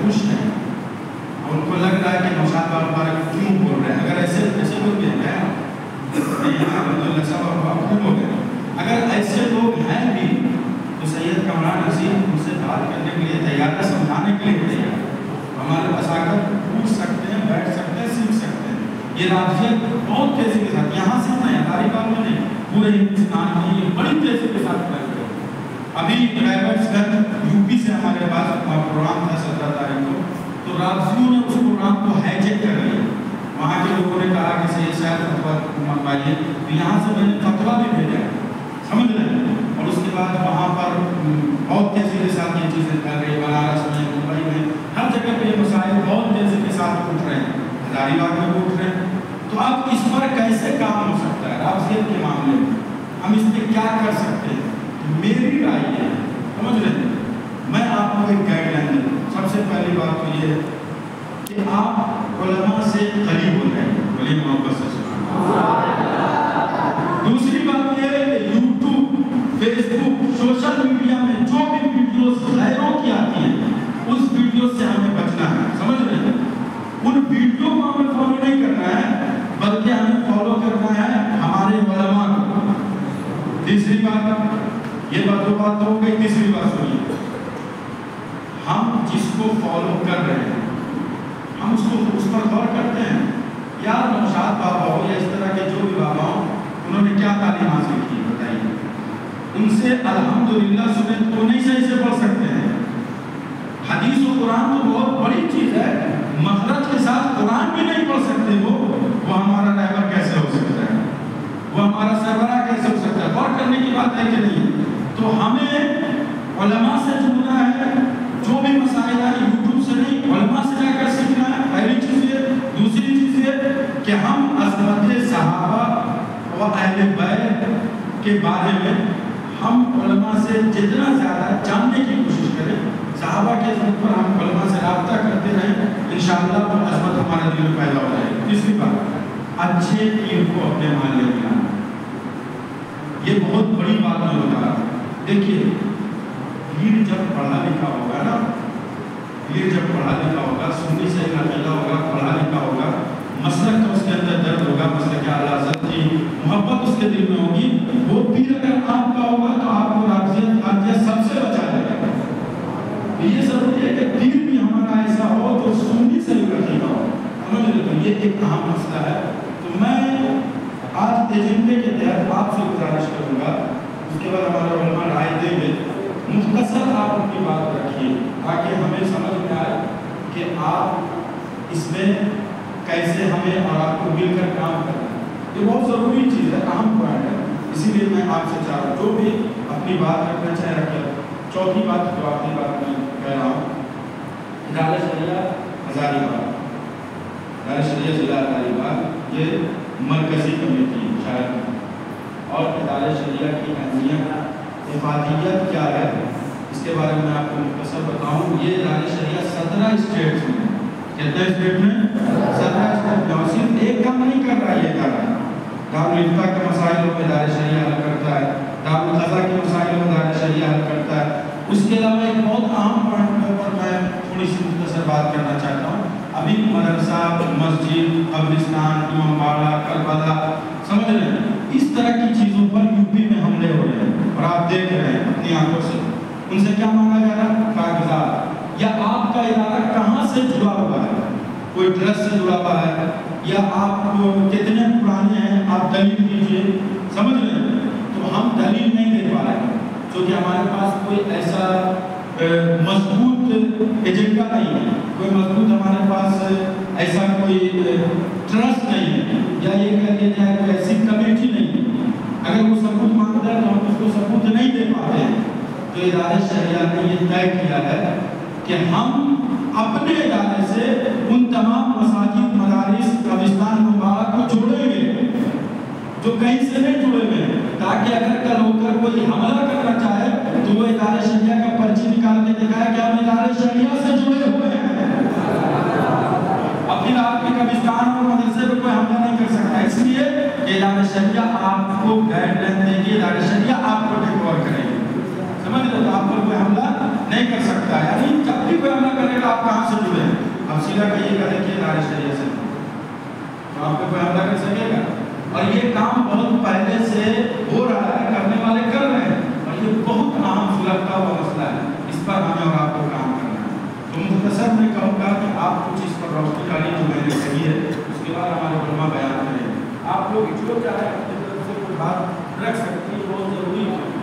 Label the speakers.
Speaker 1: خوش ہیں، ان کو لگ رہا ہے کہ نوشاد مبارک کیوں بول رہے ہیں. اگر ایسے لوگ بھی ہیں الحمدللہ صاحب آپ کیوں بول رہے ہیں، اگر ایسے لوگ ہیں بھی تو سید کامران عظیم ان سے بات کرنے کے لیے تیار ہے، سمجھانے کے لیے تیار ہے. ہمارے پاس آ کر پوچھ سکتے ہیں، بیٹھ سکتے ہیں، سیکھ سکتے ہیں. یہ رابطیت بہت تیزی کے ساتھ یہاں سے نہیں ہماری بات میں نہیں، پورے ہندوستان میں یہ بڑی تیزی کے ساتھ کر رہے ہیں. ابھی ڈرائیورس گھر یو پی سے ہمارے پاس پروگرام تھا 17 تاریخ کو، تو رابطیوں نے اس پروگرام کو ہائیجیک کر لیا. وہاں کے لوگوں نے کہا کہ سید شاید فتویٰ منگوائیے، تو یہاں سے میں نے فتویٰ بھی بھیجا، سمجھ رہے ہیں. اور اس کے بعد وہاں پر بہت تیزی کے ساتھ یہ چیزیں کر رہی ہیں. بنارس میں، ممبئی میں، ہر جگہ پہ یہ مسائل بہت تیزی کے ساتھ اٹھ رہے ہیں، ہزاری باغ میں بھی اٹھ رہے ہیں. تو اب اس پر کیسے کام ہو سکتا ہے رابطیت کے معاملے میں، ہم اس پہ کیا کر سکتے ہیں؟ میری رائے ہے، سمجھ رہے ہیں، میں آپ کو ایک گائیڈ لائن دوں. سب سے پہلی بات تو یہ ہے کہ آپ علماء سے قریب ہو جائیں، ولی محبت سے سنیں. دوسری بات یہ ہے کہ یوٹیوب، فیس بک، سوشل میڈیا میں جو بھی ویڈیوز غیروں کی آتی ہیں اس ویڈیو سے ہمیں بچنا ہے، سمجھ رہے ہیں. ان ویڈیو کو ہمیں فالو نہیں کرنا ہے بلکہ ہمیں فالو کرنا ہے ہمارے علماء کو. تیسری بات، یہ دو بات ہو گئی. تیسری بات سنیے، ہم جس کو فالو کر رہے ہیں ہم اس پر غور کرتے ہیں. یار نوشاد بابا ہو یا اس طرح کے جو بھی بابا ہوں، انہوں نے کیا تعلیم حاصل کی بتائیے. ان سے الحمدللہ سنت کو نہیں صحیح سے پڑھ سکتے ہیں. حدیث و قرآن تو بہت بڑی چیز ہے، مخرج کے ساتھ قرآن بھی نہیں پڑھ سکتے. وہ ہمارا رہبر کیسے ہو سکتا ہے، وہ ہمارا سربراہ کیسے ہو سکتا ہے. غور کرنے کی بات ہے کہ نہیں. تو ہمیں علماء سے جڑنا ہے. جو بھی مسائل ہیں یوٹیوب سے نہیں، علماء سے جا کر سیکھنا ہے. پہلی چیز یہ. دوسری چیز یہ کہ ہم عظمت صحابہ و اہل بیت کے بارے میں ہم علماء سے جتنا زیادہ جاننے کی کوشش کریں. صحابہ کے عظمت پر ہم علماء سے رابطہ کرتے رہیں، انشاءاللہ وہ عظمت ہمارے دل میں پیدا ہو جائے گی. تیسری بات، اچھے پیر کو اپنے محلے میں لانا. یہ بہت بڑی بات میں بتا رہا ہوں. دیکھیے، پیر جب پڑھا لکھا ہوگا نا، پیر جب پڑھا لکھا ہوگا، سنی سے عقیدہ ہوگا، پڑھا لکھا ہوگا، مسلک کا اس کے اندر درد ہوگا، مسلک اعلیٰ حضرت کی محبت اس کے دل میں ہوگی. وہ پیر اگر آپ کا ہوگا تو آپ کو رابطیت خارجیت سب سے بچا لے گا. یہ ضروری ہے کہ پیر بھی ہمارا ایسا ہو جو سنی سے عقیدہ ہو. سمجھ رہے ہیں، یہ ایک اہم مسئلہ ہے. تو میں آج ایجنڈے کے تحت آپ سے گزارش کروں گا، اس کے بعد ہمارے علماء رائے دیں گے. مختصر آپ ان کی بات رکھیے تاکہ ہمیں سمجھ میں آئے کہ آپ اس میں کیسے ہمیں اور آپ کو مل کر کام کرنا ہے. یہ بہت ضروری چیز ہے، اہم پوائنٹ ہے. اسی لیے میں آپ سے چاہ رہا ہوں جو بھی اپنی بات رکھنا چاہے رکھے. چوتھی بات جو آخری بات میں کہہ رہا ہوں، ادارہ شریعہ ہزاری باغ، ادارہ شریعہ ضلع ہزاری باغ یہ مرکزی کمیٹی شاید، اور ادارہ شریعہ کی اہمیت افادیت کیا ہے اس کے بارے میں آپ کو مختصر بتاؤں. یہ ادارہ شریعہ 17 اسٹیٹس میں، کتنے اسٹیٹ میں؟ 17 اسٹیٹ میں. اور صرف ایک کام نہیں کر رہا یہ ادارہ. دارالفتہ کے مسائل میں ادارہ شریعہ حل کرتا ہے، دارالقضاء کے مسائل میں ادارہ شریعہ حل کرتا ہے. اس کے علاوہ ایک بہت اہم پوائنٹ پر میں تھوڑی سی مختصر بات کرنا چاہتا ہوں. ابھی مدرسہ، مسجد، قبرستان، امام باڑہ، کربلا، سمجھ رہے ہیں، اس طرح کی چیزوں پر یو پی میں حملے ہو رہے ہیں اور آپ دیکھ رہے ہیں اپنی آنکھوں سے. ان سے کیا مانگا جا رہا ہے؟ کاغذات. یا آپ کا ادارہ کہاں سے جڑا ہوا ہے؟ کوئی ٹرسٹ سے جڑا ہوا ہے یا آپ کو کتنے پرانے ہیں؟ آپ دلیل دیجیے. سمجھ رہے ہیں. تو ہم دلیل نہیں دے پا رہے ہیں کیونکہ ہمارے پاس کوئی ایسا مضبوط ایجنڈا نہیں ہے، کوئی مضبوط ہمارے پاس ایسا کوئی ٹرسٹ نہیں ہے، یا یہ کہہ دیا جائے کوئی ایسی کمیٹی نہیں ہے. اگر وہ ثبوت مانگتا ہے تو ہم اس کو ثبوت نہیں دے پاتے ہیں. تو ادارہ شریعہ نے یہ طے کیا ہے کہ ہم اپنے ادارے سے ان تمام مساجد، مدارس، قبرستان مبارک کو جوڑیں گے جو کہیں سے نہیں جڑے ہوئے ہیں، تاکہ اگر کل ہو کر کوئی حملہ کرنا چاہے تو وہ ادارہ شریعہ کا پرچی نکال کے دکھائے کہ ہم ادارہ شریعہ سے جڑے ہوئے ہیں. اب پھر آپ کے قبرستان اور مدرسے پہ کوئی حملہ نہیں کر سکتا. اس لیے ادارہ شریعہ آپ کو گائیڈ لائن دے گی، ادارہ شریعہ آپ کو ٹیک اوور کرے گی. سمجھ رہے تو آپ پر کوئی حملہ نہیں کر سکتا ہے. یعنی جب بھی کوئی حملہ کرے گا آپ کہاں سے جڑے ہیں؟ اب سیدھا کہیے گا دیکھیے دار شریعت سے تو آپ پہ کوئی حملہ کر سکے گا؟ اور یہ کام بہت پہلے سے ہو رہا ہے، کرنے والے کر رہے ہیں، اور یہ بہت اہم سلگتا ہوا مسئلہ ہے، اس پر ہمیں اور آپ کو کام کرنا ہے۔ تو مختصر میں کہوں گا کہ آپ کچھ اس پر روشنی ڈالیے جو میں نے کہی ہے، اس کے بعد ہمارے علماء بیان کریں۔ آپ لوگ جو چاہے اپنی طرف سے کوئی بات رکھ سکتے ہیں، بہت ضروری ہے۔